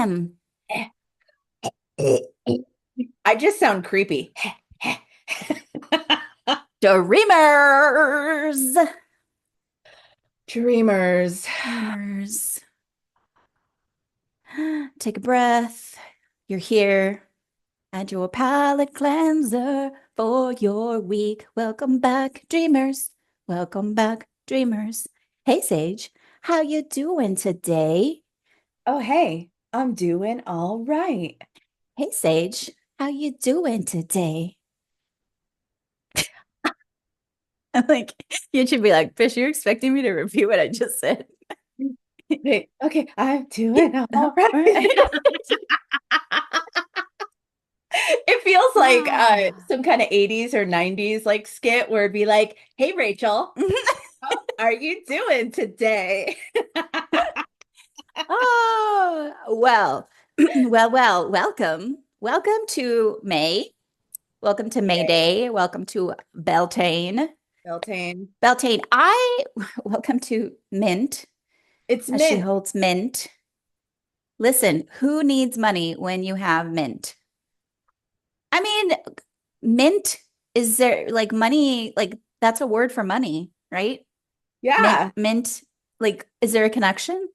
I just sound creepy. Dreamers. Dreamers. Dreamers. Take a breath. You're here. Add your palate cleanser for your week. Welcome back, dreamers. Welcome back, dreamers. Hey, Sage, how you doing today? Oh, hey, I'm doing all right. Hey, Sage, how you doing today? I'm like, you should be like, Fish, you're expecting me to repeat what I just said. Hey, okay, I'm doing all right. It feels like Ah. some kind of 80s or 90s like skit where it'd be like, "Hey Rachel, how are you doing today?" Oh, well, welcome. Welcome to May. Welcome to May Yay. Day. Welcome to Beltane. Beltane. Beltane, welcome to Mint It's as she mint. holds Mint. Listen, who needs money when you have Mint? I mean, Mint, is there like money, like that's a word for money, right? Mint, Yeah. Mint, like, is there a connection?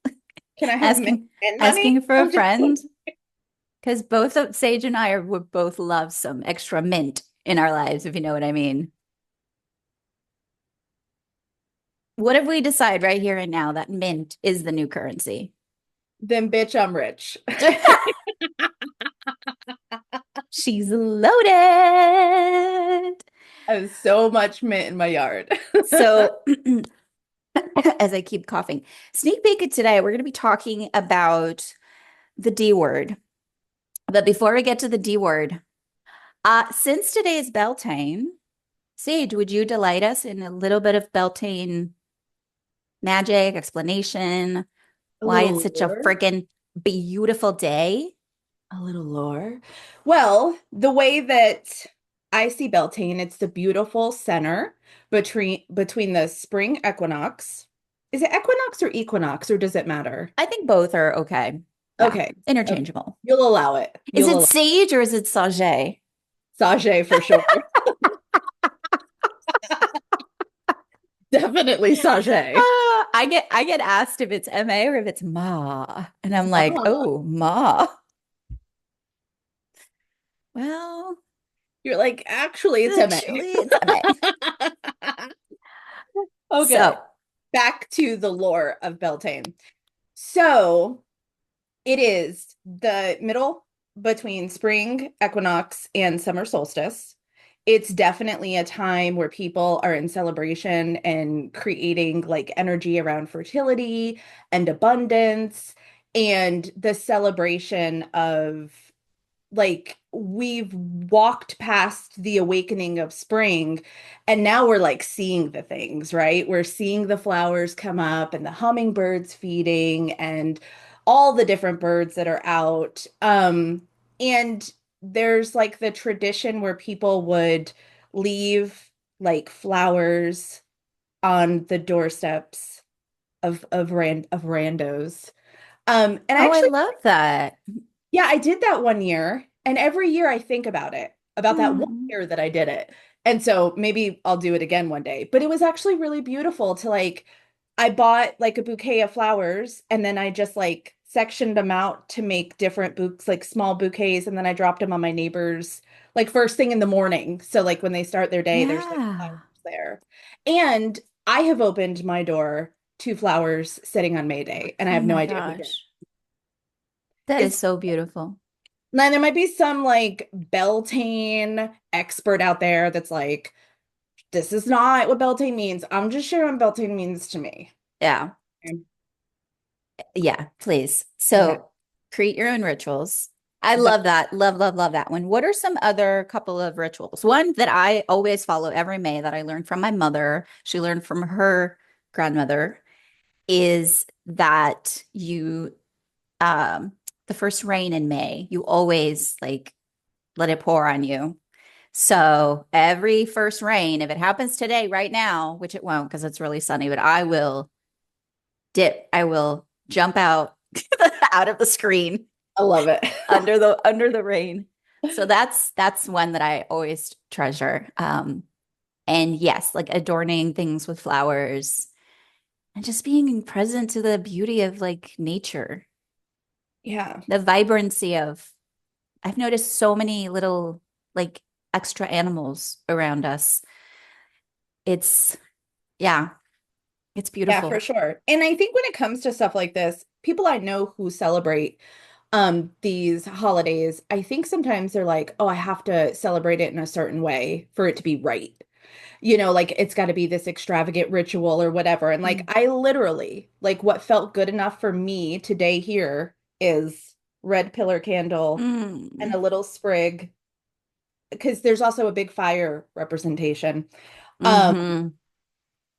Can I have mint Asking, and money? asking for a I'm just friend. Because Sage and I would both love some extra mint in our lives, if you know what I mean. What if we decide right here and now that mint is the new currency? then bitch, I'm rich. She's loaded. I have so much mint in my yard. So, as I keep coughing, sneak peek of today, we're going to be talking about the D word. But before we get to the D word, since today is Beltane, Sage, would you delight us in a little bit of Beltane magic explanation? A Why it's little such a lore. friggin' beautiful day? A little lore. Well, the way that I see Beltane, it's the beautiful center between the spring equinox. Is it equinox or equinox, or does it matter? I think both are okay. Yeah, Okay. Okay. interchangeable. You'll allow it. Is You'll it allow sage or is it sage? Sage for sure. Definitely Sage. I get asked if it's MA or if it's Ma. And I'm like, Ah, oh, Ma. Well, you're like, actually, it's MA. actually, it's MA. Okay. So, Back to the lore of Beltane. So it is the middle between spring equinox and summer solstice. It's definitely a time where people are in celebration and creating like energy around fertility and abundance and the celebration of like we've walked past the awakening of spring and now we're like seeing the things, right? We're seeing the flowers come up and the hummingbirds feeding and all the different birds that are out. And there's like the tradition where people would leave like flowers on the doorsteps of randos. And I oh, I actually love that. yeah, I did that one year. And every year I think about it, about that one Hmm. year that I did it. And so maybe I'll do it again one day. But it was actually really beautiful to like, I bought like a bouquet of flowers and then I just like sectioned them out to make different bouquets, like small bouquets. And then I dropped them on my neighbors like first thing in the morning. So like when they start their day, there's like flowers Yeah. there. And I have opened my door to flowers sitting on May Day and I Oh have no my idea who did. gosh. That is It's so beautiful. Now there might be some like Beltane expert out there that's like, this is not what Beltane means. I'm just sharing what Beltane means to me. Yeah. Okay. Yeah, please. Okay. So create your own rituals. I But love that. Love, love, love that one. What are some other couple of rituals? One that I always follow every May that I learned from my mother, she learned from her grandmother, is that um, the first rain in May, you always like let it pour on you. So every first rain, if it happens today, right now, which it won't because it's really sunny, but I will jump out out of the screen. I love it. under the rain. So that's one that I always treasure. And yes, like adorning things with flowers and just being present to the beauty of like nature, Yeah. the vibrancy of, I've noticed so many little like extra animals around us. It's, yeah, it's Yeah, for beautiful. sure. And I think when it comes to stuff like this, people I know who celebrate these holidays, I think sometimes they're like, "Oh, I have to celebrate it in a certain way for it to be right." Like it's got to be this extravagant ritual or whatever. And like Mm. I literally, like what felt good enough for me today here is red pillar candle and Mm. a little sprig because there's also a big fire representation. Um Hmm.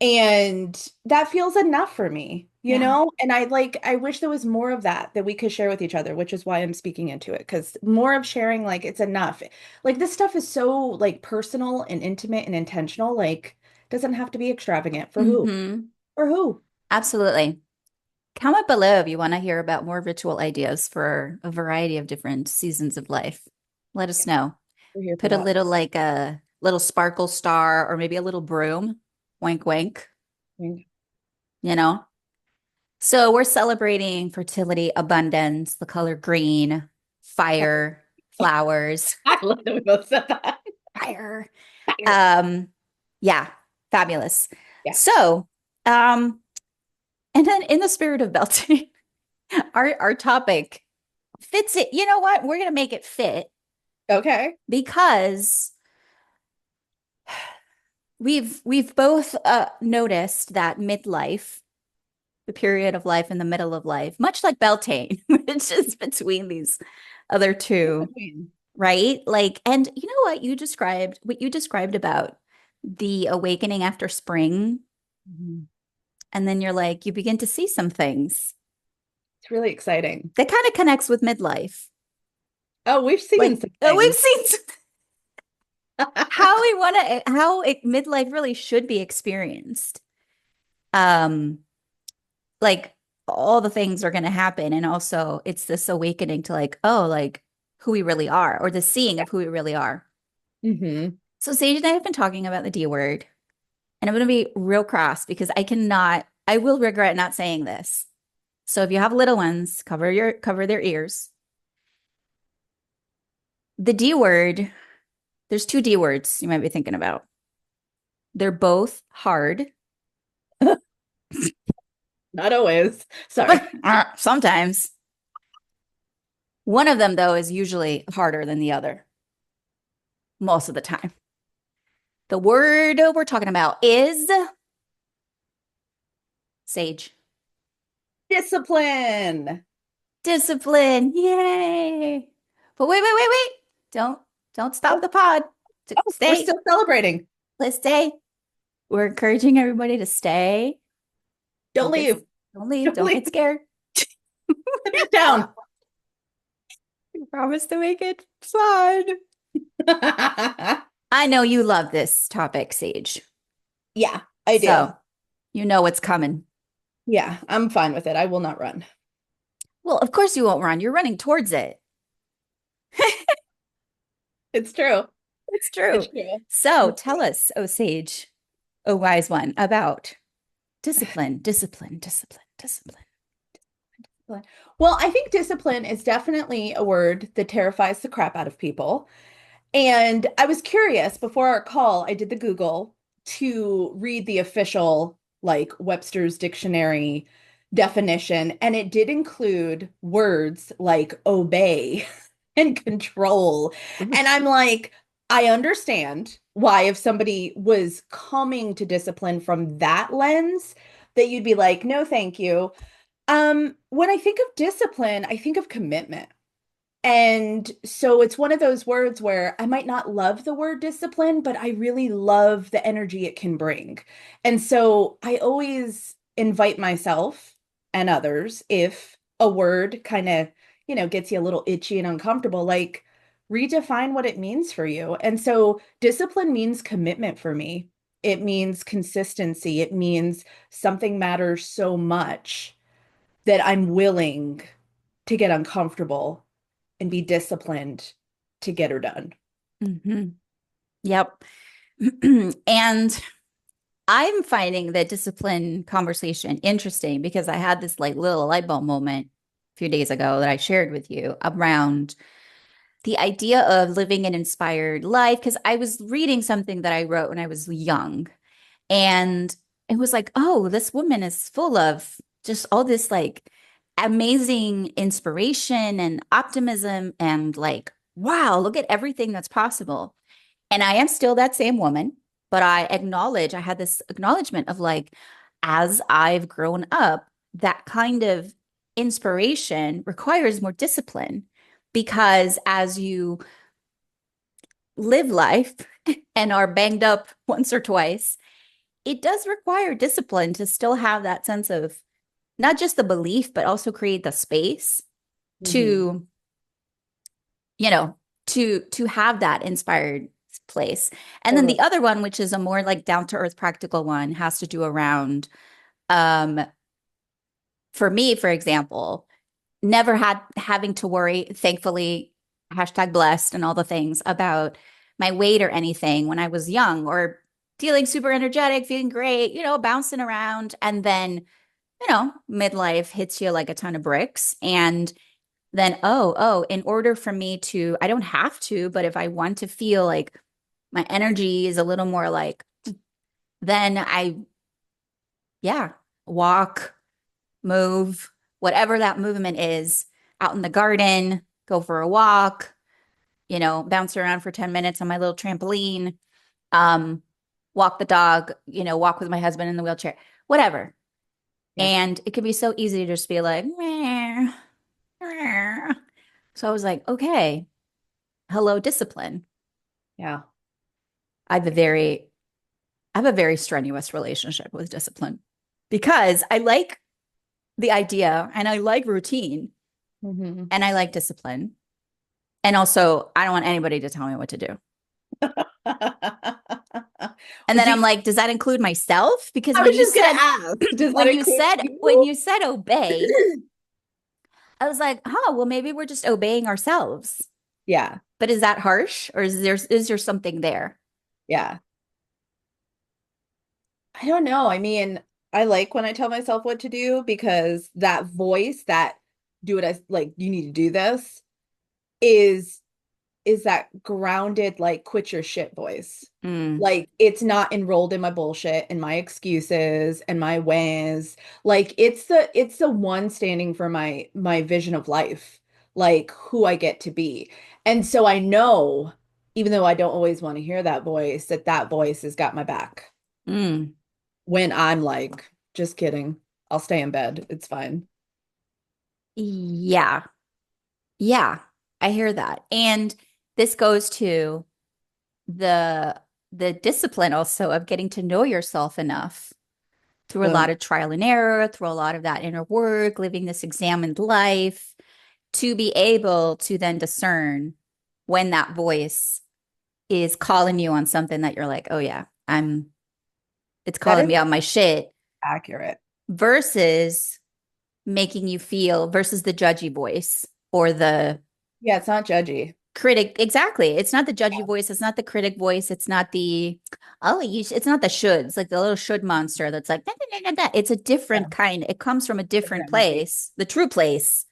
and that feels enough for me, Yeah. And I wish there was more of that we could share with each other, which is why I'm speaking into it, because more of sharing, like it's enough. Like this stuff is so like personal and intimate and intentional, like doesn't have to be extravagant for who? Hmm. For who? Absolutely. Comment below if you want to hear about more ritual ideas for a variety of different seasons of life. Let Yeah, us know. we're here for Put a that. little like a little sparkle star or maybe a little broom. Wink, wink, Mm. you know? So we're celebrating fertility, abundance, the color green, fire, flowers, I love that we both said that. fire. Fire. Um, yeah, fabulous. Yeah. So, um, and then in the spirit of Beltane, our topic fits it. You know what? We're gonna make it fit Okay. because we've both noticed that midlife, the period of life in the middle of life, much like Beltane, which is between these other In two, between. right? Like, and you know what you described about the awakening after spring, Mhm. and then you're like, you begin to see some things It's really exciting. that kind of connects with midlife. Oh, we've seen Like, some oh, we've things. seen how we want to, how it, midlife really should be experienced. Um, like all the things are going to happen. And also it's this awakening to like, oh, like who we really are, or the seeing of who we really are. Hmm. So Sage and I have been talking about the D word, and I'm going to be real cross because I will regret not saying this. So if you have little ones, cover their ears. The D word, there's two D words you might be thinking about. They're both hard, Not always. Sorry. sometimes. One of them, though, is usually harder than the other most of the time. The word we're talking about is sage. Discipline. Discipline. Yay. But wait. Don't don't stop Oh, the pod. oh, we're Stay. still celebrating. Let's stay. We're encouraging everybody to stay. Don't Don't get leave. don't leave. Don't Don't get leave. scared. Sit back down. We promise to make it fun. I know you love this topic, Sage. Yeah, I do. So you know what's coming. Yeah, I'm fine with it. I will not run. Well, of course you won't run. You're running towards it. It's true. It's true. It's true. So It's tell us, oh sage, oh wise one, about discipline, discipline, discipline, discipline. true. Well, I think discipline is definitely a word that terrifies the crap out of people. And I was curious before our call, I did the Google to read the official, like Webster's dictionary definition, and it did include words like obey and control. And I'm like, I understand why, if somebody was coming to discipline from that lens, that you'd be like, no, thank you. When I think of discipline, I think of commitment. And so it's one of those words where I might not love the word discipline, but I really love the energy it can bring. And so I always invite myself and others, if a word kind of, gets you a little itchy and uncomfortable, like redefine what it means for you. And so discipline means commitment for me. It means consistency. It means something matters so much that I'm willing to get uncomfortable and be disciplined to get her done. Hmm. Yep. And I'm finding the discipline conversation interesting because I had this like little light bulb moment a few days ago that I shared with you around the idea of living an inspired life. Because I was reading something that I wrote when I was young, and it was like, oh, this woman is full of just all this like amazing inspiration and optimism, and like, wow, look at everything that's possible. And I am still that same woman, but I had this acknowledgement of like, as I've grown up, that kind of inspiration requires more discipline because as you live life and are banged up once or twice, it does require discipline to still have that sense of not just the belief, but also create the space Mhm. to, you know, to have that inspired place. And then Totally. the other one, which is a more like down to earth practical one, has to do around um for me, for example, never had having to worry, thankfully, hashtag blessed and all the things about my weight or anything when I was young, or feeling super energetic, feeling great, bouncing around. And then, midlife hits you like a ton of bricks. And then, in order for me to, I don't have to, but if I want to feel like my energy is a little more like, then yeah, walk, move, whatever that movement is, out in the garden, go for a walk, bounce around for 10 minutes on my little trampoline, um, walk the dog, walk with my husband in the wheelchair, whatever. Yeah. And it can be so easy to just be like, meh, meh. So I was like, okay, hello, discipline. Yeah. I have a very, I have a very strenuous relationship with discipline because I like the idea and I like routine Mhm. and I like discipline. And also, I don't want anybody to tell me what to do. And Well, then I'm like, does that include myself? Because I was just gonna ask, does that include when you? you said obey, I was like, oh, well, maybe we're just obeying ourselves. Yeah. But is that harsh, or is there something there? Yeah. I don't know. I mean, I like when I tell myself what to do because that voice that do it as like you need to do this is that grounded like quit your shit voice. Mm, Like it's not enrolled in my bullshit and my excuses and my ways. Like it's the one standing for my vision of life, like who I get to be. And so I know, even though I don't always want to hear that voice, that that voice has got my back mm. when I'm like, just kidding. I'll stay in bed. It's fine. Yeah, yeah, I hear that. And this goes to the the discipline also of getting to know yourself enough through a lot Boom. of trial and error, through a lot of that inner work, living this examined life, to be able to then discern when that voice is calling you on something that you're like, oh yeah, it's That calling is me on my shit, accurate. versus making you feel, versus the judgy voice or the Yeah, it's not judgy. critic. Exactly. It's not the judgy voice. It's not the critic voice. It's not the, it's not the shoulds, like the little should monster that's like, "Nah, nah, nah, nah, nah." It's a different Yeah, kind. It comes from a different different energy. place, the true place.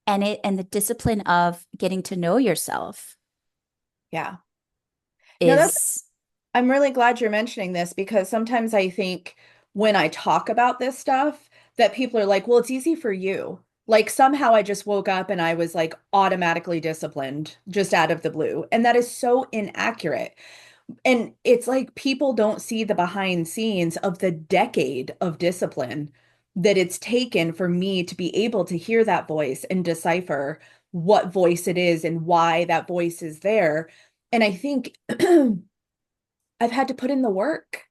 And the discipline of getting to know yourself Yeah. No, that's is, I'm really glad you're mentioning this because sometimes I think when I talk about this stuff that people are like, well, it's easy for you. Like somehow I just woke up and I was like automatically disciplined just out of the blue. And that is so inaccurate. And it's like people don't see the behind scenes of the decade of discipline that it's taken for me to be able to hear that voice and decipher what voice it is and why that voice is there. And I think I've had to put in the work,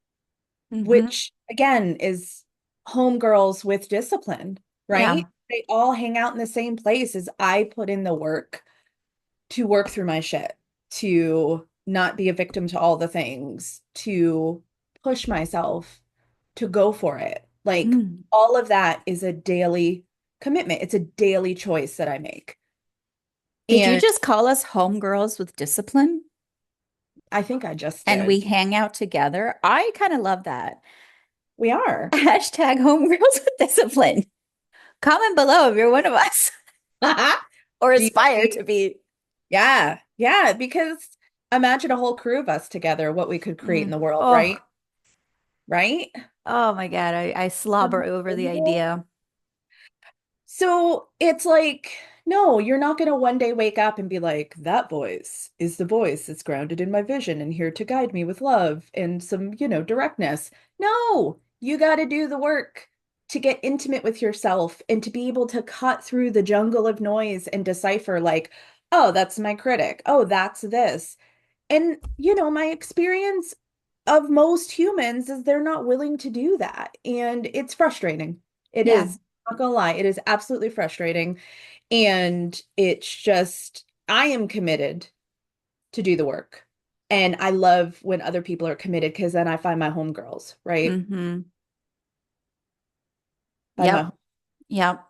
mhm, which again is homegirls with discipline, yeah. right? They all hang out in the same place as I put in the work to work through my shit, to not be a victim to all the things, to push myself, to go for it. Like Mm. all of that is a daily commitment. It's a daily choice that I make. Did you And just call us homegirls with discipline I think I just and did. we hang out together? I kind of love that. We are. Hashtag homegirls with discipline. Comment below if you're one of us or Do you aspire see? to be. Yeah. Yeah. Because imagine a whole crew of us together, what we could create in Mm. the world, Oh, right? Right? oh my God. I slobber over the idea. So it's like, no, you're not going to one day wake up and be like, that voice is the voice that's grounded in my vision and here to guide me with love and some, directness. No, you got to do the work to get intimate with yourself and to be able to cut through the jungle of noise and decipher, like, oh, that's my critic. Oh, that's this. And, my experience of most humans is they're not willing to do that. And it's frustrating. It Yeah. is, not gonna lie, it is absolutely frustrating. And it's just, I am committed to do the work. And I love when other people are committed because then I find my homegirls, right? Hmm. Find my Yep. Yep.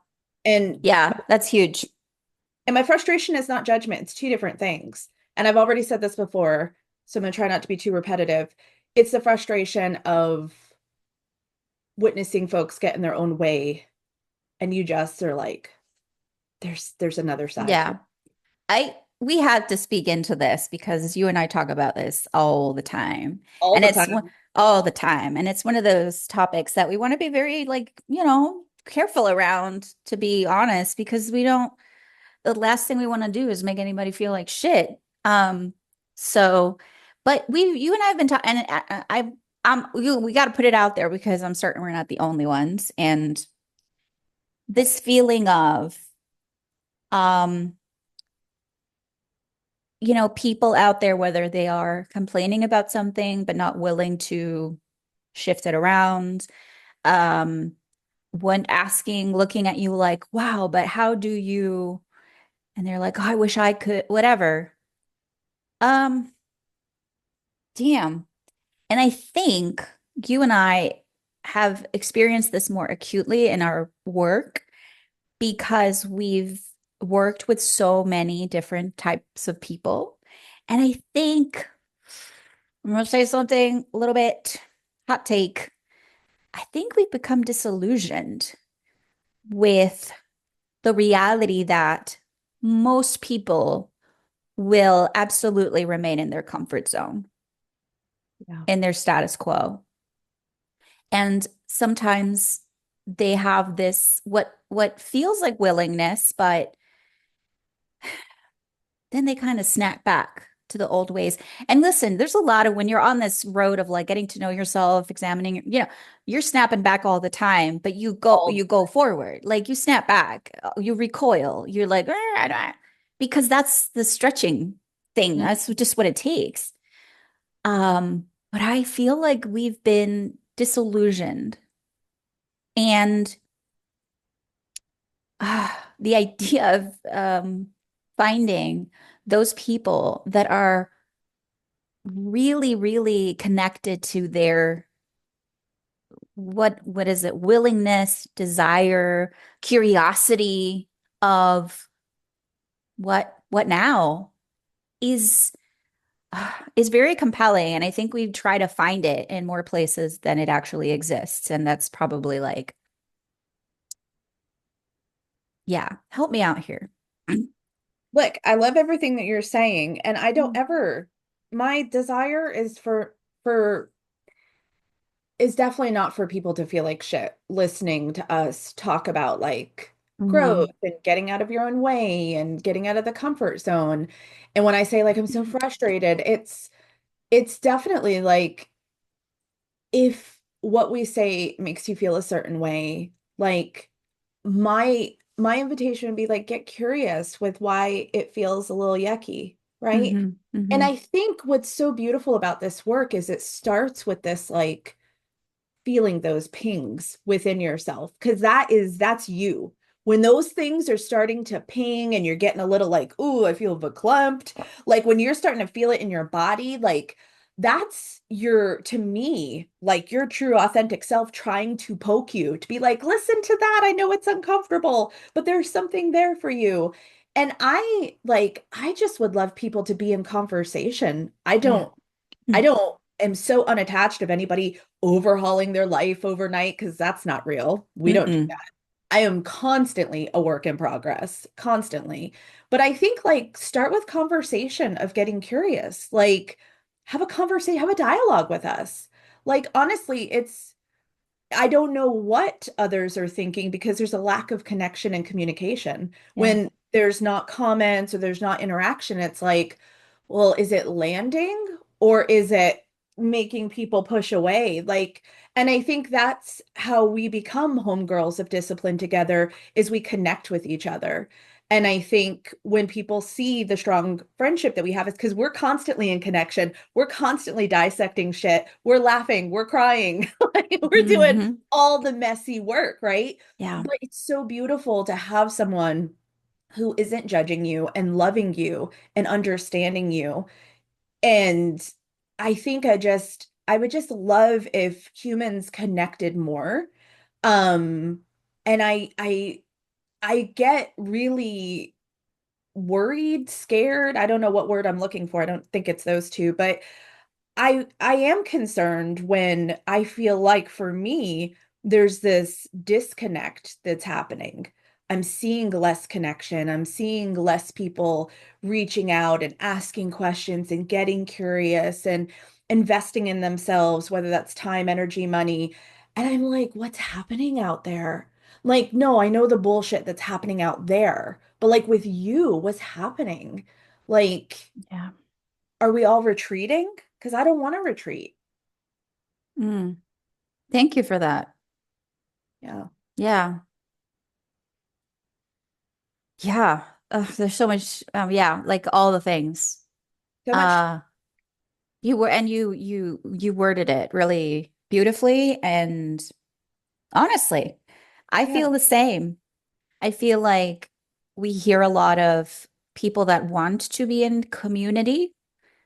and Yeah. That's huge. and my frustration is not judgment. It's two different things. And I've already said this before, so I'm gonna try not to be too repetitive. It's the frustration of witnessing folks get in their own way and you just are like, there's another side to Yeah. it We had to speak into this because you and I talk about this all the time. all And the it's time. all the time. And it's one of those topics that we want to be very like, careful around, to be honest, because the last thing we want to do is make anybody feel like shit. So, but you and I have been talking, and we got to put it out there because I'm certain we're not the only ones. And this feeling of, um, people out there, whether they are complaining about something but not willing to shift it around, um, when asking, looking at you like, wow, but how do you? And they're like, oh, I wish I could, whatever. Um, damn. And I think you and I have experienced this more acutely in our work because we've worked with so many different types of people. And I think I'm going to say something a little bit hot take. I think we've become disillusioned with the reality that most people will absolutely remain in their comfort zone, Yeah. in their status quo. And sometimes they have this what feels like willingness, but then they kind of snap back to the old ways. And listen, there's a lot of when you're on this road of like getting to know yourself, examining, you're snapping back all the time, but All you go forward. Like you snap back, you recoil. You're like, because that's the stretching thing. mm, That's just what it takes. But I feel like we've been disillusioned and the idea of finding those people that are really, really connected to their what is it? Willingness, desire, curiosity of what now is is very compelling. And I think we try to find it in more places than it actually exists. And that's probably like, yeah, help me out here. look, I love everything that you're saying, and I don't ever, my desire is for is definitely not for people to feel like shit listening to us talk about like growth Hmm. and getting out of your own way and getting out of the comfort zone. And when I say like I'm so frustrated, it's definitely like if what we say makes you feel a certain way, like my invitation would be like get curious with why it feels a little yucky, right? Hmm. And Hmm. I think what's so beautiful about this work is it starts with this like feeling those pings within yourself because that's you. When those things are starting to ping and you're getting a little like, ooh, I feel verklempt, like when you're starting to feel it in your body, like that's your, to me, like your true authentic self trying to poke you to be like, listen to that. I know it's uncomfortable, but there's something there for you. And I just would love people to be in conversation. Yeah. I Mm. don't am so unattached of anybody overhauling their life overnight because that's not real. We don't do Mm-mm. that. I am constantly a work in progress, constantly. But I think like start with conversation of getting curious. Like have a conversation, have a dialogue with us. Like honestly, it's I don't know what others are thinking because there's a lack of connection and communication. Yeah. When there's not comments or there's not interaction, it's like, well, is it landing or is it making people push away? Like, and I think that's how we become homegirls of discipline together is we connect with each other. And I think when people see the strong friendship that we have, it's because we're constantly in connection. We're constantly dissecting shit. We're laughing. We're crying. Like, we're doing Hmm. all the messy work, right? Yeah. But it's so beautiful to have someone who isn't judging you and loving you and understanding you. And I think I would just love if humans connected more. Um, and I get really worried, scared. I don't know what word I'm looking for. I don't think it's those two, but I am concerned when I feel like for me, there's this disconnect that's happening. I'm seeing less connection. I'm seeing less people reaching out and asking questions and getting curious and investing in themselves, whether that's time, energy, money. And I'm like, what's happening out there? Like, no, I know the bullshit that's happening out there, but like with you, what's happening? Like, Yeah. are we all retreating? Because I don't want to retreat. Mm. Thank you for that. Yeah. Yeah. Yeah. Ugh, there's so much, yeah, like all the things. So much. Uh, you worded it really beautifully and honestly, I Yeah. feel the same. I feel like we hear a lot of people that want to be in community,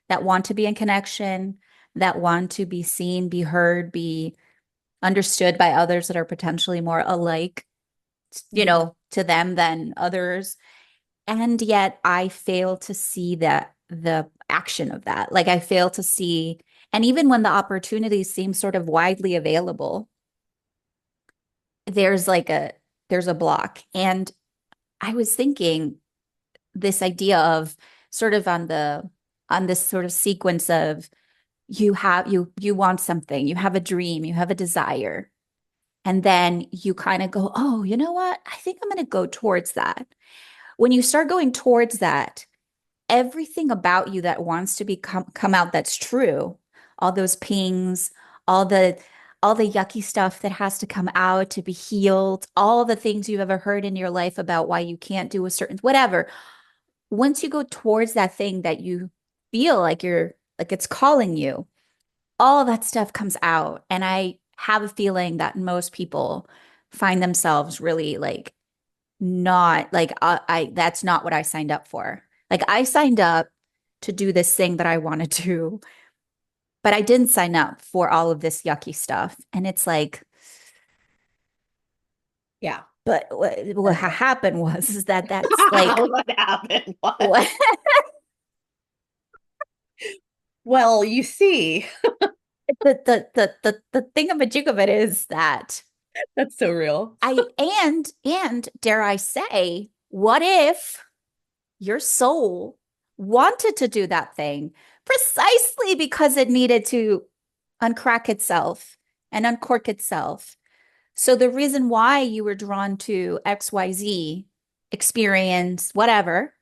that want to be in connection, that want to be seen, be heard, be understood by others that are potentially more alike, Mhm. to them than others. And yet I fail to see that the action of that. Like I fail to see, and even when the opportunities seem sort of widely available, there's like there's a block. And I was thinking this idea of sort of on this sort of sequence of you want something, you have a dream, you have a desire, and then you kind of go, oh, you know what? I think I'm going to go towards that. When you start going towards that, everything about you that wants to come out that's true, all those pings, all the all the yucky stuff that has to come out to be healed, all the things you've ever heard in your life about why you can't do a certain whatever. Once you go towards that thing that you feel like you're like it's calling you, all of that stuff comes out. And I have a feeling that most people find themselves really like not like I that's not what I signed up for. Like I signed up to do this thing that I want to do, but I didn't sign up for all of this yucky stuff. And it's like, Yeah. but what Terrible. happened was is that that's like What happened? What? what Well, you see, the thingamajig of it is that that's so real. and dare I say, what if your soul wanted to do that thing precisely because it needed to uncrack itself and uncork itself. So the reason why you were drawn to XYZ experience, whatever,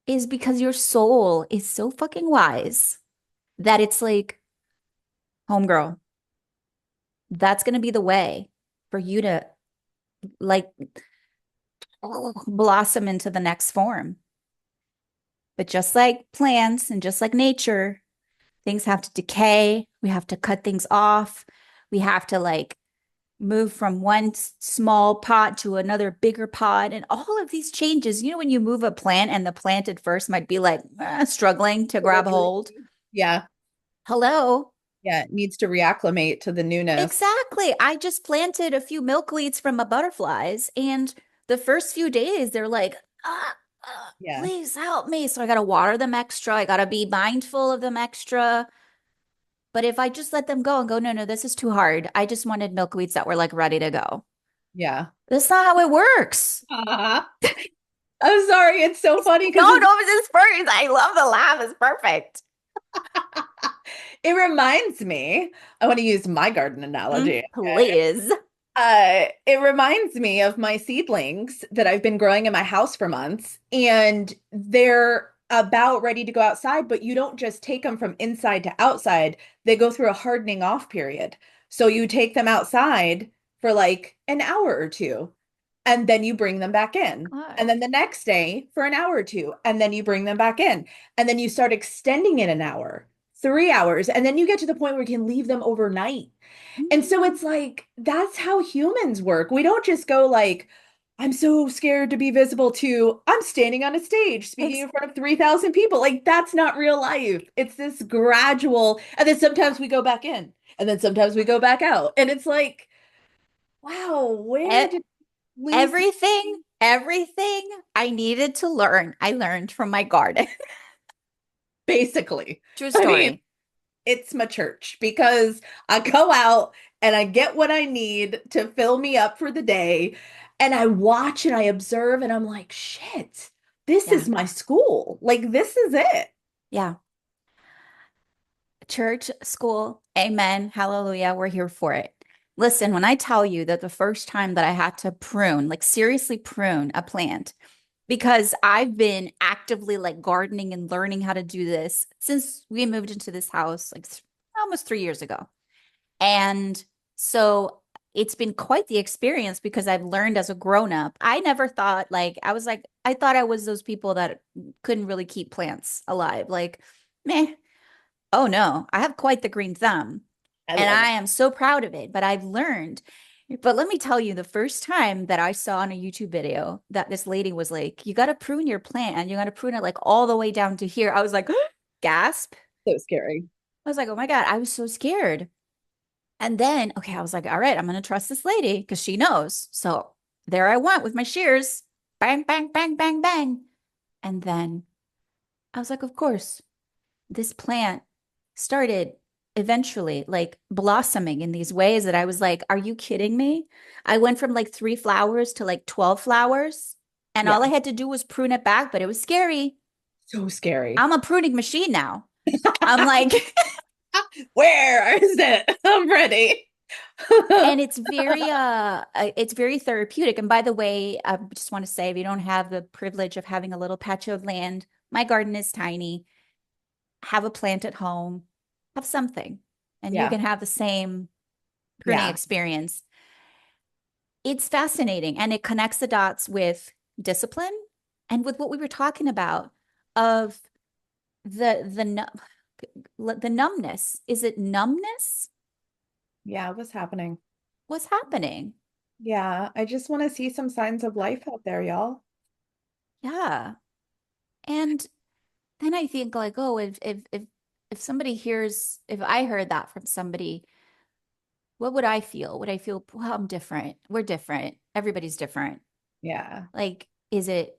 is because your soul is so fucking wise that it's like, homegirl, that's going to be the way for you to like blossom into the next form. But just like plants and just like nature, things have to decay. We have to cut things off. We have to like move from one small pot to another bigger pot and all of these changes. When you move a plant and the plant at first might be like struggling to grab hold. Yeah. Hello. Yeah. It needs to reacclimate to the newness. Exactly. I just planted a few milkweeds from my butterflies and the first few days they're like, ah. Yeah. Please help me. So I got to water them extra. I got to be mindful of them extra. But if I just let them go and go, no, no, this is too hard. I just wanted milkweeds that were like ready to go. Yeah. That's not how it works. Uh, I'm sorry. It's so funny No, because it's no, this is perfect. I love the laugh. It's perfect. it reminds me, I want to use my garden analogy. Okay. Please. It reminds me of my seedlings that I've been growing in my house for months, and they're about ready to go outside, but you don't just take them from inside to outside. They go through a hardening off period. So you take them outside for like an hour or two, and then you bring them back in. God. And then the next day for an hour or two, and then you bring them back in. And then you start extending it an hour, 3 hours, and then you get to the point where you can leave them overnight. And so Mm. it's like, that's how humans work. We don't just go like, I'm so scared to be visible to, I'm standing on a stage speaking Ex- in front of 3,000 people. Like, that's not real life. It's this gradual, and then sometimes we go back in, and then sometimes we go back out. And it's like, wow, where e- did we lose everything I needed to learn, I learned from my garden. basically? True I mean, story. it's my church because I go out and I get what I need to fill me up for the day. And I watch and I observe and I'm like, shit, this Yeah. is my school. Like, this is it. Yeah. Church, school, amen, hallelujah, we're here for it. Listen, when I tell you that the first time that I had to prune, like seriously prune a plant, because I've been actively like gardening and learning how to do this since we moved into this house like almost 3 years ago. And so it's been quite the experience because I've learned as a grown up. I never thought like, I was like, I thought I was those people that couldn't really keep plants alive. Like, meh. Oh no, I have quite the green thumb I and love I it. am so proud of it. But I've learned. But let me tell you, the first time that I saw on a YouTube video that this lady was like, you got to prune your plant and you got to prune it like all the way down to here. I was like, gasp. So scary. I was like, oh my God, I was so scared. And then, okay, I was like, all right, I'm going to trust this lady because she knows. So there I went with my shears, bang, bang, bang, bang, bang. And then I was like, of course, this plant started eventually like blossoming in these ways that I was like, are you kidding me? I went from like 3 flowers to like 12 flowers. And all I Yeah. had to do was prune it back, but it was scary. So scary. I'm a pruning machine now. I'm like, Where is it? I'm ready. and it's very therapeutic. And by the way, I just want to say if you don't have the privilege of having a little patch of land, my garden is tiny. Have a plant at home, have something, and you Yeah. can have the same pruning Yeah. experience. It's fascinating and it connects the dots with discipline and with what we were talking about of the numbness. Is it numbness? Yeah. What's happening? What's happening? Yeah. I just want to see some signs of life out there, y'all. Yeah. And then I think like, oh, if somebody hears, if I heard that from somebody, what would I feel? Would I feel, well, I'm different. We're different. Everybody's different. Yeah. Like, is it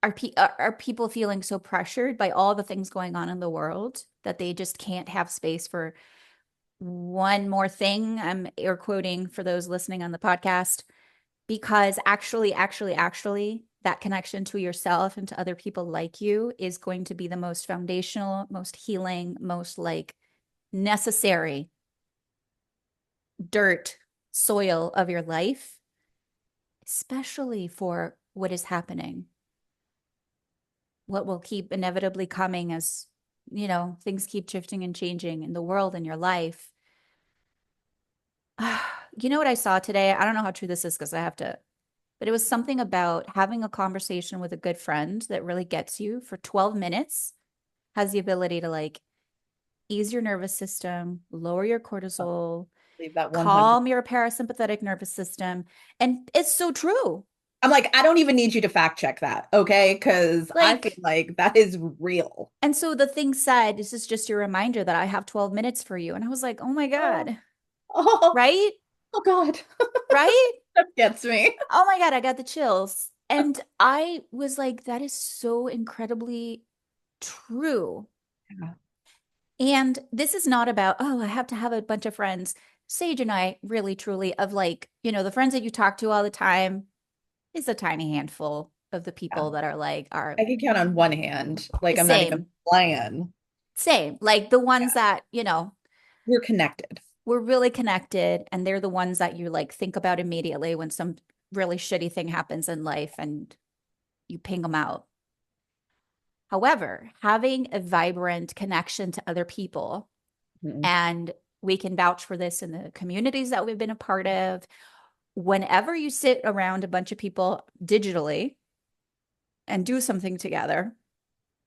are people feeling so pressured by all the things going on in the world that they just can't have space for one more thing? I'm air quoting for those listening on the podcast because actually, that connection to yourself and to other people like you is going to be the most foundational, most healing, most like necessary dirt, soil of your life, especially for what is happening, what will keep inevitably coming as, things keep shifting and changing in the world and your life. You know what I saw today? I don't know how true this is because I have to, but it was something about having a conversation with a good friend that really gets you for 12 minutes, has the ability to like ease your nervous system, lower your Oh, cortisol, leave that 100. calm your parasympathetic nervous system. And it's so true. I'm like, I don't even need you to fact check that, okay? Because I feel Like, like that is real. and so the thing said, this is just your reminder that I have 12 minutes for you. And I was like, oh my Oh, God, oh, right? oh God. Right? That gets me. Oh my God, I got the chills. And I was like, that is so incredibly true. Yeah. And this is not about, oh, I have to have a bunch of friends. Sage and I really truly of like, the friends that you talk to all the time is a tiny handful of the Yeah. people that are like, are I can count on one hand. Like I'm not even same, playing. same. Like the ones Yeah. that, We're connected. we're really connected and they're the ones that you like think about immediately when some really shitty thing happens in life and you ping them out. However, having a vibrant connection to other people, Mhm. and we can vouch for this in the communities that we've been a part of, whenever you sit around a bunch of people digitally and do something together,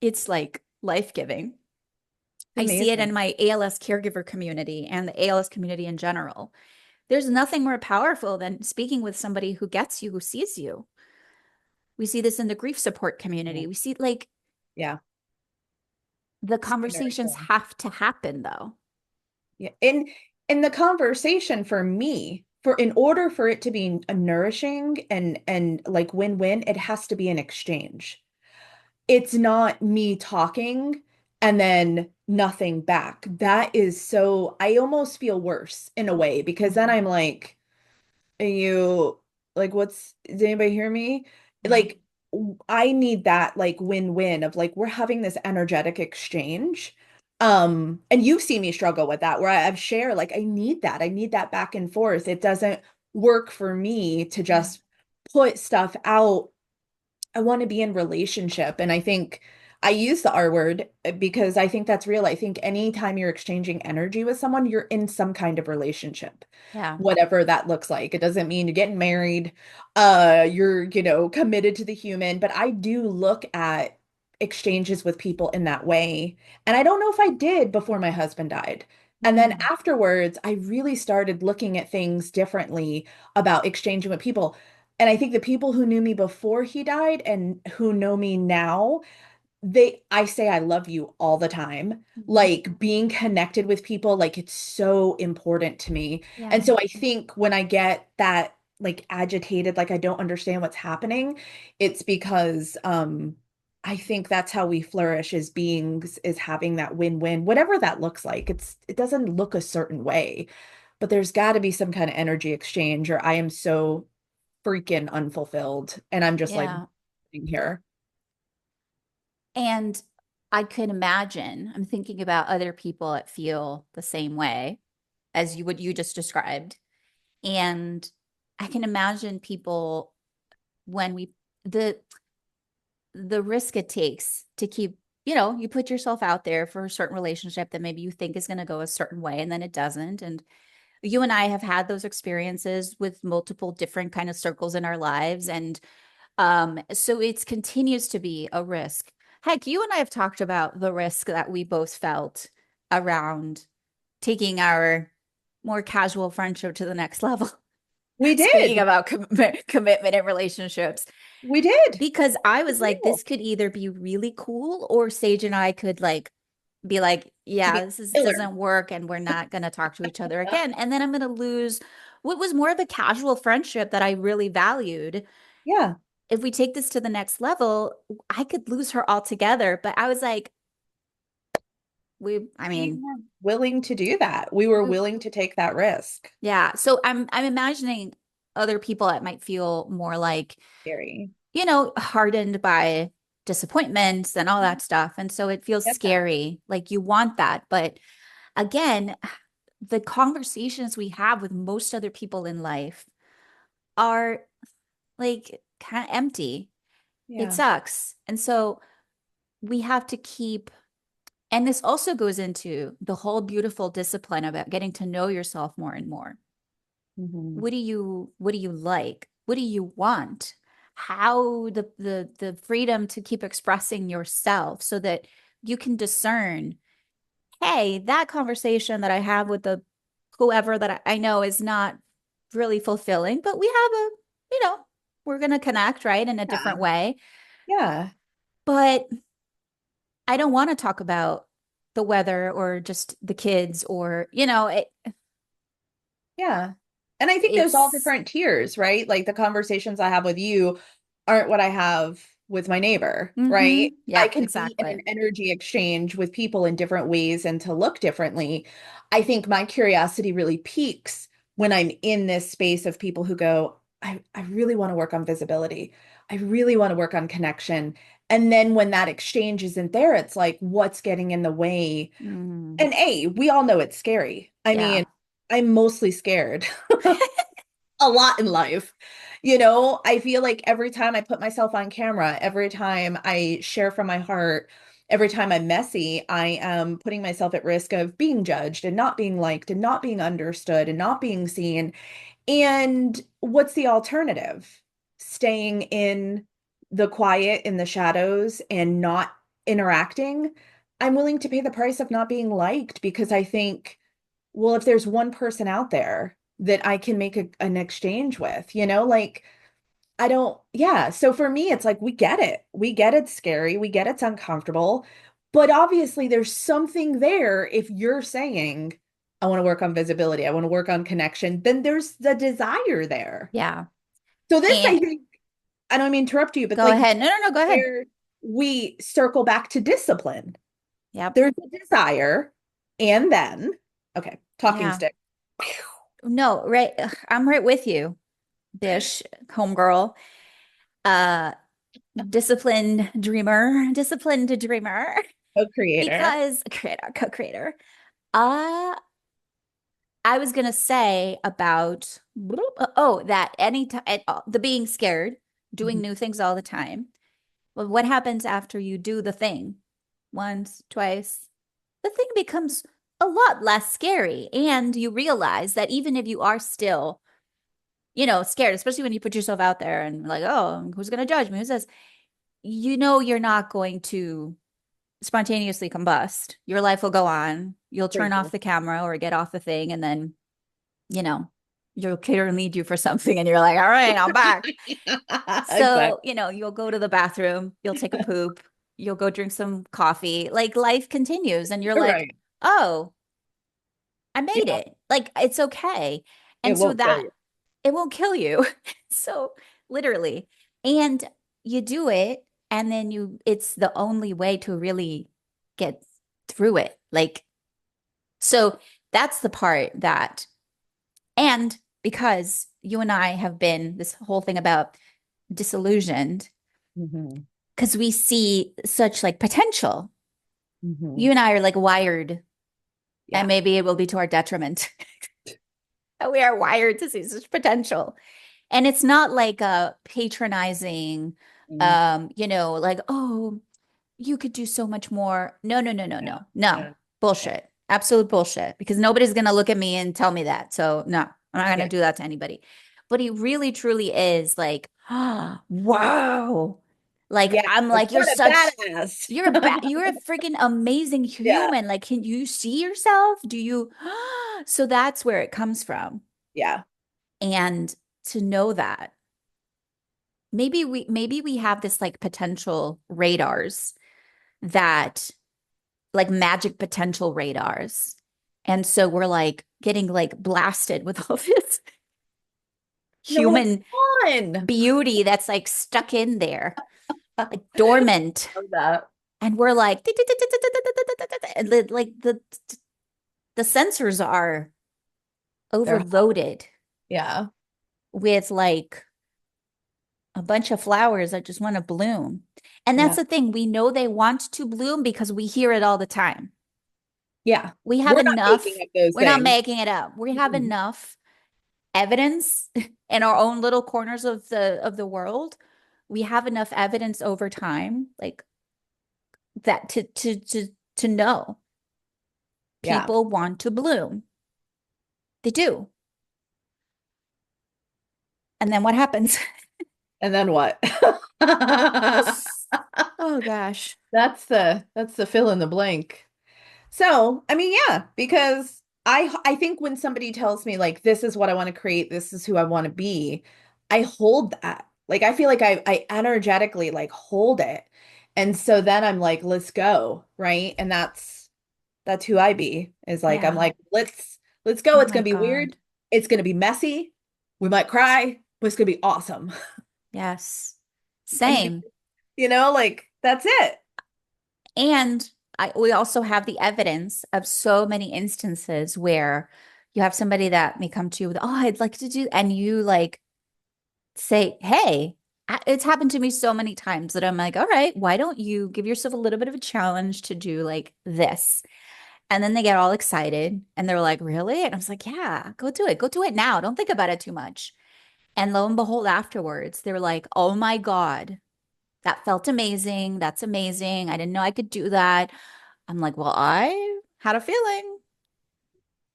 it's like life-giving. It's I see it amazing. in my ALS caregiver community and the ALS community in general. There's nothing more powerful than speaking with somebody who gets you, who sees you. We see this in the grief support Yeah. community. We see like Yeah. the So conversations nourishing. have to happen though. Yeah. In the conversation for me, for in order for it to be a nourishing and like win-win, it has to be an exchange. It's not me talking and then nothing back. That is so, I almost feel worse in a way because then I'm like, are you like, does anybody hear me? Yeah. Like, I need that like win-win of like, we're having this energetic exchange. And you've seen me struggle with that where I've shared, like, I need that. I need that back and forth. It doesn't work for me to Yeah. just put stuff out. I want to be in relationship. And I think I use the R word because I think that's real. I think anytime you're exchanging energy with someone, you're in some kind of relationship, Yeah. whatever that looks like. It doesn't mean you're getting married, you're, committed to the human, but I do look at exchanges with people in that way. And I don't know if I did before my husband died. And then Mm. afterwards, I really started looking at things differently about exchanging with people. And I think the people who knew me before he died and who know me now, I say I love you all the time. Mhm. Like being connected with people, like it's so important to me. Yeah. And so I think when I get that like agitated, like I don't understand what's happening, it's because I think that's how we flourish as beings is having that win-win, whatever that looks like. It doesn't look a certain way, but there's got to be some kind of energy exchange, or I am so freaking unfulfilled. And I'm just like Yeah. sitting here. And I could imagine, I'm thinking about other people that feel the same way as you just described. And I can imagine people when the the risk it takes to keep, you put yourself out there for a certain relationship that maybe you think is going to go a certain way and then it doesn't. And you and I have had those experiences with multiple different kind of circles in our lives. And so it continues to be a risk. Heck, you and I have talked about the risk that we both felt around taking our more casual friendship to the next level. We Speaking did. about commitment in relationships, We did. because I was like, Real. this could either be really cool or Sage and I could like be like, Could yeah, be this is killer. doesn't work and we're not going to talk to each other again. And then I'm going to lose what was more of a casual friendship that I really valued. Yeah. If we take this to the next level, I could lose her altogether. But I was like, I We mean, were willing to do that. We were we, willing to take that risk. yeah. So I'm imagining other people that might feel more like, Scary. hardened by disappointments and all that stuff. And so it feels Get that. scary. Like you want that. But again, the conversations we have with most other people in life are like kind of empty. It Yeah. sucks. And so we have to keep, and this also goes into the whole beautiful discipline about getting to know yourself more and more. Hmm. What do you like? What do you want? How the freedom to keep expressing yourself so that you can discern, hey, that conversation that I have with the whoever that I know is not really fulfilling, but we have you know, we're gonna connect, right, in a Yeah. different way. Yeah. But I don't want to talk about the weather or just the kids or, Yeah. And I think there's all it's different tiers, right? Like the conversations I have with you aren't what I have with my neighbor, Mm-hmm. right? I Yep, can be in an exactly. energy exchange with people in different ways and to look differently. I think my curiosity really peaks when I'm in this space of people who go, I really want to work on visibility. I really want to work on connection. And then when that exchange isn't there, it's like, what's getting in the way? Mm, And we all know it's scary. I mean, yeah. I'm mostly scared a lot in life. I feel like every time I put myself on camera, every time I share from my heart, every time I'm messy, I am putting myself at risk of being judged and not being liked and not being understood and not being seen. And what's the alternative? Staying in the quiet, in the shadows, and not interacting. I'm willing to pay the price of not being liked because I think, well, if there's one person out there that I can make an exchange with, like I don't, yeah. So for me, it's like we get it. We get it's scary. We get it's uncomfortable. But obviously, there's something there. If you're saying, I want to work on visibility, I want to work on connection, then there's the desire there. Yeah. So this, I And think, I don't mean to interrupt you, but go like ahead. No, no, no, go ahead. where we circle back to discipline. Yep. There's a desire, and then, okay, talking Yeah. stick. No, right. Ugh, I'm right with you, Bish, homegirl. Uh, disciplined dreamer, Co-creator. because creator, co-creator. Uh, I was gonna say about that any time the being scared, doing Mhm. new things all the time. Well, what happens after you do the thing once, twice? The thing becomes a lot less scary, and you realize that even if you are still, scared, especially when you put yourself out there and like, oh, who's gonna judge me? Who says? You're not going to spontaneously combust. Your life will go on. You'll turn off Crazy. the camera or get off the thing, and then you know, your kid will need you for something, and you're like, all right, I'm back. Exactly. So, you'll go to the bathroom, you'll take a poop, you'll go drink some coffee. Like life continues, and you're like, Right. oh, I made Yeah. it. Like it's okay. It And so won't kill that you. it won't kill you. So literally. And you do it, and then it's the only way to really get through it. Like, so that's the part that, and because you and I have been this whole thing about disillusioned, Hmm. because we see such like potential. Hmm. You and I are like wired, and Yeah. maybe it will be to our detriment. We are wired to see such potential. And it's not like a patronizing, Mm. like, oh, you could do so much more. No, no, no, no, Yeah. no, no. Yeah. Yeah. Bullshit. Absolute bullshit. Because nobody's going to look at me and tell me that. So, no, I'm not going to Yeah. do that to anybody. But he really, truly is like, oh, wow. Like, Yeah. I'm like, What a badass. you're a freaking amazing Yeah. human. Like, can you see yourself? Do you? So that's where it comes from. Yeah. And to know that maybe we have this like potential radars, that like magic potential radars. And so we're like getting like blasted with all this No, it's human fun. beauty that's like stuck in there, like dormant. Love that. And we're like, and like the sensors are They're overloaded yeah. with like a bunch of flowers that just want to bloom. And that's Yeah. the thing. We know they want to bloom because we hear it all the time. Yeah. We have We're not making enough. up those We're not things. making it up. We have Mhm. enough evidence in our own little corners of the world. We have enough evidence over time, like that to know Yeah. people want to bloom. They do. And then what happens? And then what? Oh gosh. That's the fill in the blank. So, I mean, yeah, because I think when somebody tells me like this is what I want to create, this is who I want to be, I hold that. Like I feel like I energetically like hold it. And so then I'm like, let's go, right? And that's who I be is like I'm Yeah. like, let's go. Oh It's my gonna be weird. God. It's gonna be messy. We might cry, but it's gonna be awesome. Yes. And you, Same. like that's it. And we also have the evidence of so many instances where you have somebody that may come to you with, oh, I'd like to do, and you like say, hey, it's happened to me so many times that I'm like, all right, why don't you give yourself a little bit of a challenge to do like this? And then they get all excited and they're like, really? And I was like, yeah, go do it. Go do it now. Don't think about it too much. And lo and behold, afterwards, they were like, oh my God, that felt amazing. That's amazing. I didn't know I could do that. I'm like, well, I had a feeling.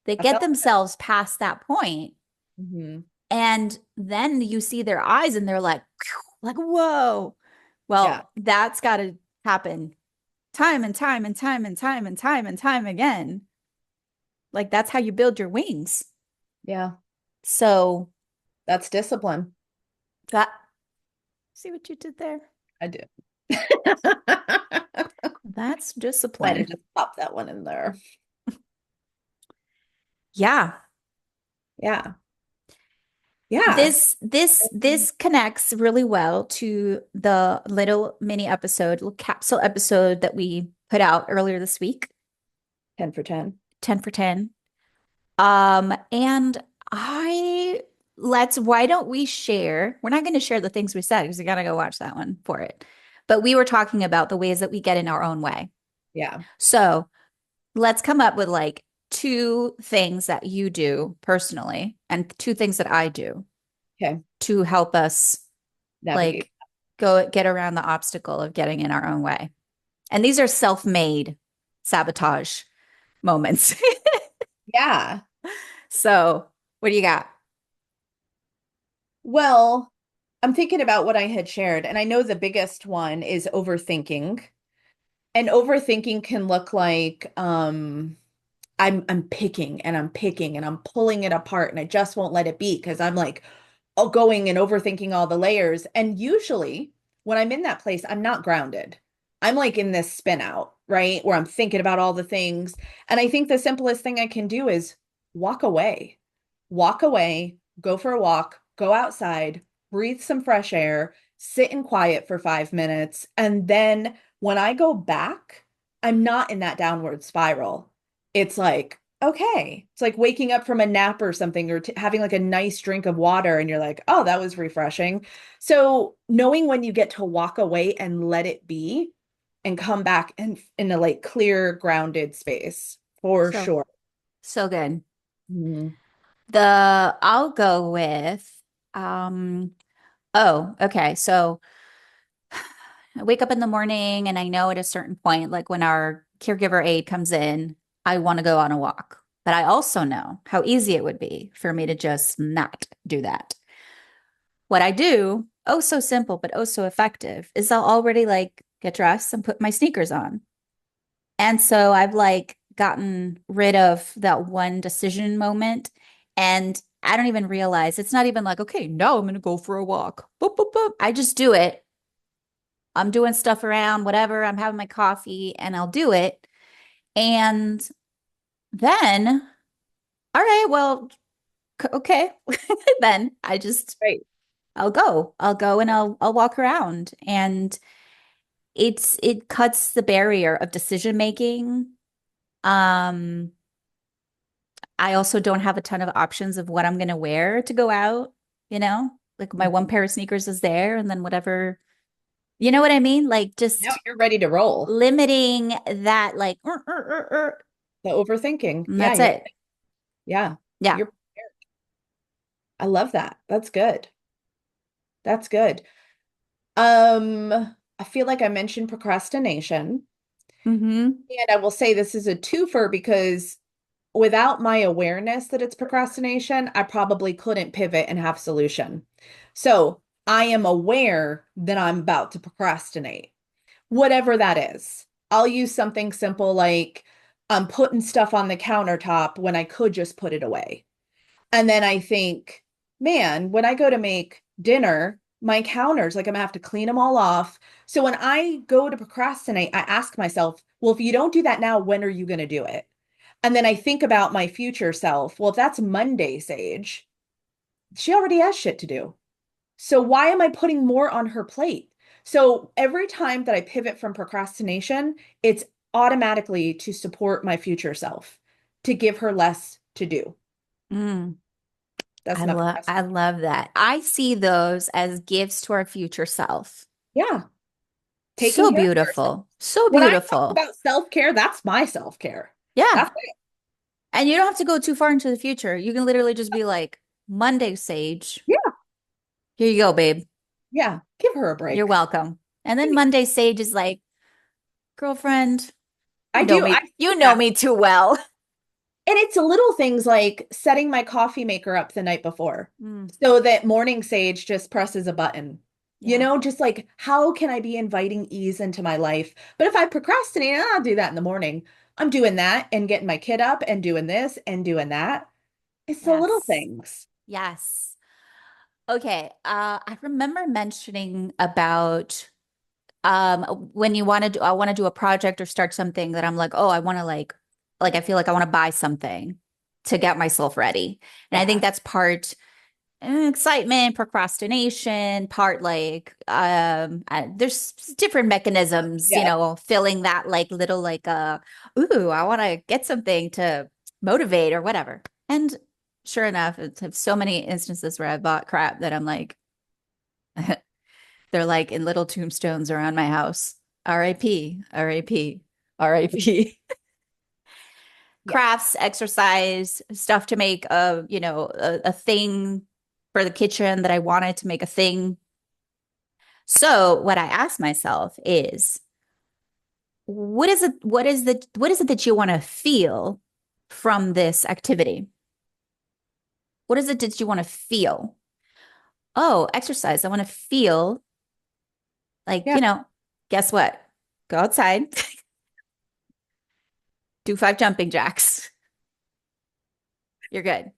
They I get felt themselves past that point, hmm and then you see their eyes and they're like, "Phew," like, whoa. yeah, Well, that's got to happen time and time and time and time and time and time again. Like, that's how you build your wings. yeah. So That's discipline. that, see what you did there? I do. That's Might have discipline. just popped that one in there. Yeah. Yeah. Yeah. This connects really well to the little mini episode, little capsule episode that we put out earlier this week, 10 for 10. 10 for 10. And I why don't we share? We're not going to share the things we said because we got to go watch that one for it. But we were talking about the ways that we get in our own way. Yeah. So let's come up with like two things that you do personally and two things that I do Okay. to help us Navigate. like go get around the obstacle of getting in our own way. And these are self-made sabotage moments. Yeah. So, what do you got? Well, I'm thinking about what I had shared, and I know the biggest one is overthinking. And overthinking can look like I'm picking and I'm picking and I'm pulling it apart and I just won't let it be because I'm like going and overthinking all the layers. And usually when I'm in that place, I'm not grounded. I'm like in this spin out, right? Where I'm thinking about all the things. And I think the simplest thing I can do is walk away. Walk away, go for a walk, go outside, breathe some fresh air, sit in quiet for 5 minutes. And then when I go back, I'm not in that downward spiral. It's like, okay. It's like waking up from a nap or something, or having like a nice drink of water, and you're like, oh, that was refreshing. So knowing when you get to walk away and let it be and come back in a like clear, grounded space for So, sure. so good. Mhm. I'll go with um oh, okay. So I wake up in the morning and I know at a certain point, like when our caregiver aide comes in, I want to go on a walk. But I also know how easy it would be for me to just not do that. What I do, oh so simple, but oh so effective, is I'll already like get dressed and put my sneakers on. And so I've like gotten rid of that one decision moment. And I don't even realize it's not even like, okay, now I'm going to go for a walk. Boop, boop, boop. I just do it. I'm doing stuff around, whatever. I'm having my coffee and I'll do it. And then, all right, well, okay. Then Right. I'll go and I'll walk around. And it cuts the barrier of decision making. Um, I also don't have a ton of options of what I'm going to wear to go out, you know? Like my one Mhm. pair of sneakers is there and then whatever, you know what I mean? Like Now just you're ready to roll. limiting that like The overthinking. and Yeah, that's you're it. yeah. Yeah. You're I love that. That's good. That's good. I feel like I mentioned procrastination. Mm-hmm. And I will say this is a twofer because without my awareness that it's procrastination, I probably couldn't pivot and have solution. So I am aware that I'm about to procrastinate, whatever that is. I'll use something simple like I'm putting stuff on the countertop when I could just put it away. And then I think, man, when I go to make dinner, my counters, like I'm gonna have to clean them all off. So when I go to procrastinate, I ask myself, well, if you don't do that now, when are you gonna do it? And then I think about my future self. Well, if that's Monday, Sage, she already has shit to do. So why am I putting more on her plate? So every time that I pivot from procrastination, it's automatically to support my future self, to give her less to do. Mm, That's not I procrastination. love that. I see those as gifts to our future self. Yeah, taking So care of yourself. beautiful. So When I talk beautiful. about self-care, that's my self-care. Yeah. That's it. And you don't have to go too far into the future. You can literally just be like, Monday, Sage, Yeah, here you go, babe. yeah. Give her a You're break. welcome. And then Monday, Sage is like, girlfriend, I do. I You see know that. me too well. And it's little things like setting my coffee maker up the night before Mm, so that morning sage just presses a button. yeah. Just like how can I be inviting ease into my life? But if I procrastinate, I'll do that in the morning. I'm doing that and getting my kid up and doing this and doing that. It's the little Yes. things. Yes. Okay. I remember mentioning about when you want to do I want to do a project or start something that I'm like, oh, I want to like I feel like I want to buy something to get myself ready. And I think Yeah. that's part excitement, procrastination, part like there's different mechanisms, Yeah. filling that like little like ooh, I want to get something to motivate or whatever. And sure enough, it's so many instances where I bought crap that I'm like they're like in little tombstones around my house. RIP, RIP, RIP. Yeah. Crafts, exercise, stuff to make a thing for the kitchen that I wanted to make a thing. So what I asked myself is, what is it that you want to feel from this activity? What is it that you want to feel? Oh, exercise. I want to feel like, Yeah. guess what? Go outside, do 5 jumping jacks. You're good.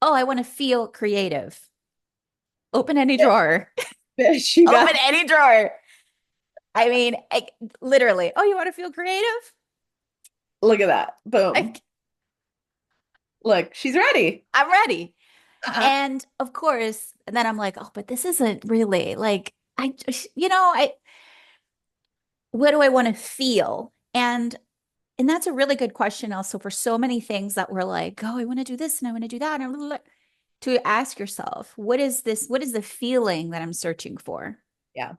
Oh, I want to feel creative. Open any drawer. Fish, you Open got any drawer. I mean, literally. Oh, you want to feel creative? look at that. Boom. I, Look, she's ready. I'm ready. And of course, and then I'm like, oh, but this isn't really like what do I want to feel? And that's a really good question also for so many things that we're like, oh, I want to do this and I want to do that. And blah, blah, blah. To ask yourself, what is this? What is the feeling that I'm searching for? Yeah.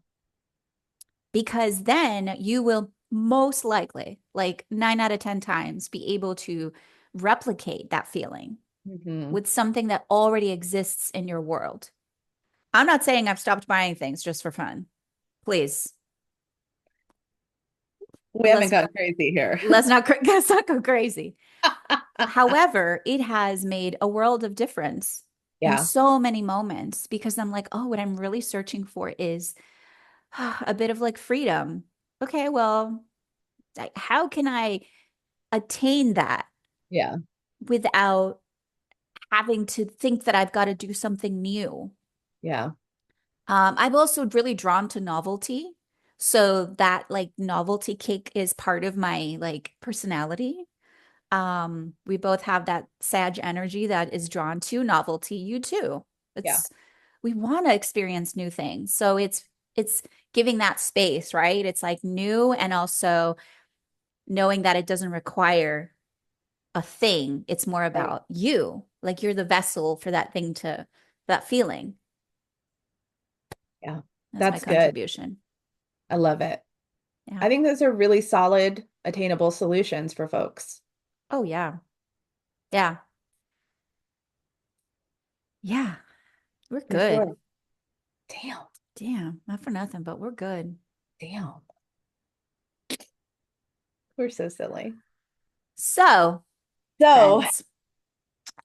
Because then you will most likely, like 9 out of 10 times, be able to replicate that feeling Hmm. with something that already exists in your world. I'm not saying I've stopped buying things just for fun. Please, We haven't let's gone crazy here. let's not go crazy. However, it has made a world of difference in Yeah. so many moments because I'm like, oh, what I'm really searching for is a bit of like freedom. Okay, well, how can I attain that Yeah. without having to think that I've got to do something new? Yeah. I'm also really drawn to novelty. So that like novelty kick is part of my like personality. We both have that Sag energy that is drawn to novelty. You too. Yeah. It's we want to experience new things. So it's giving that space, right? It's like new and also knowing that it doesn't require a thing. It's more Right. about you. Like you're the vessel for that thing to that feeling. Yeah. That's my That's good. contribution. I love it. Yeah. I think those are really solid, attainable solutions for folks. Oh yeah. Yeah. Yeah. We're For good. sure. Damn. Damn. Not for nothing, but we're good. Damn. We're so silly. So, So, friends,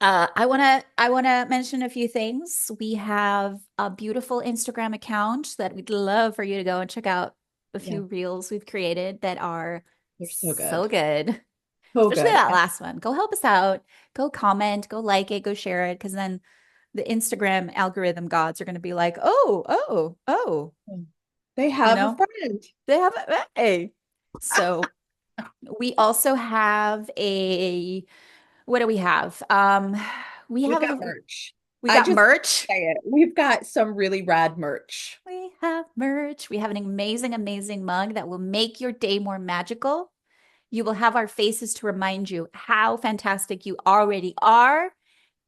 I wanna mention a few things. We have a beautiful Instagram account that we'd love for you to go and check out a yeah, few reels we've created that are they're so so good. good. So Especially good. that last one. Go help us out. Go comment, go like it, go share it, because then the Instagram algorithm gods are going to be like, oh, oh, oh, They you have a know, friend. they have a hey. So we also have a what do we have? We We've have got merch. we I got just merch. say it. We've got some really rad merch. have merch. We have an amazing, amazing mug that will make your day more magical. You will have our faces to remind you how fantastic you already are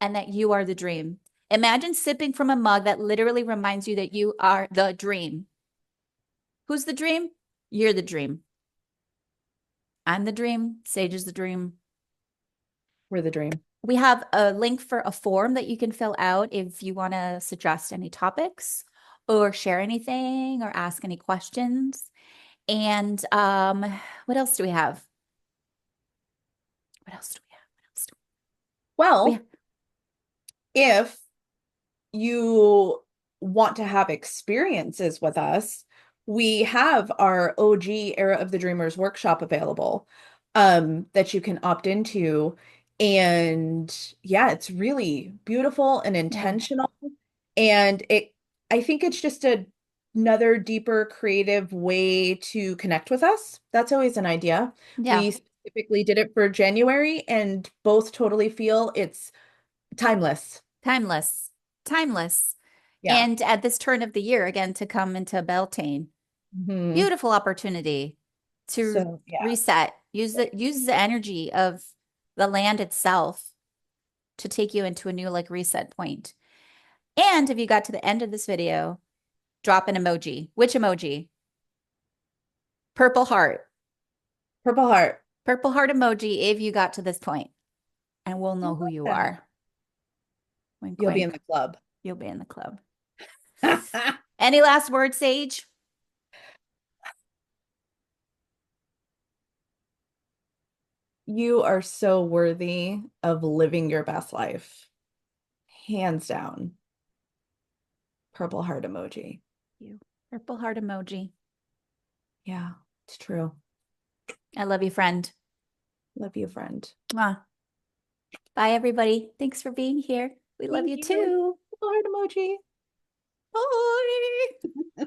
and that you are the dream. Imagine sipping from a mug that literally reminds you that you are the dream. Who's the dream? You're the dream. I'm the dream. Sage is the dream. We're the dream. We have a link for a form that you can fill out if you want to suggest any topics or share anything or ask any questions. And what else do we have? What else do we have? What else do we have? Well, if you want to have experiences with us, we have our OG Era of the Dreamers workshop available that you can opt into. And yeah, it's really beautiful and Yeah. intentional. And I think it's just another deeper creative way to connect with us. That's always an idea. Yeah. We specifically did it for January and both totally feel it's timeless. Timeless. Timeless. Yeah. And at this turn of the year, again, to come into Beltane, Hmm. beautiful opportunity to So yeah. reset. Use the energy of the land itself to take you into a new like reset point. And if you got to the end of this video, drop an emoji. Which emoji? Purple heart. Purple Heart. Purple heart emoji if you got to this point, and we'll I know who love you that. are. Wink, You'll be in wink. the club. You'll be in the club. Any last words, Sage? You are so worthy of living your best life. Hands down. Purple Heart emoji. You. Purple heart emoji. Yeah, it's true. I love you, friend. Love you, friend. Mwah. Bye, everybody. Thanks for being here. We love Thank you you. too. Purple Heart emoji. Bye.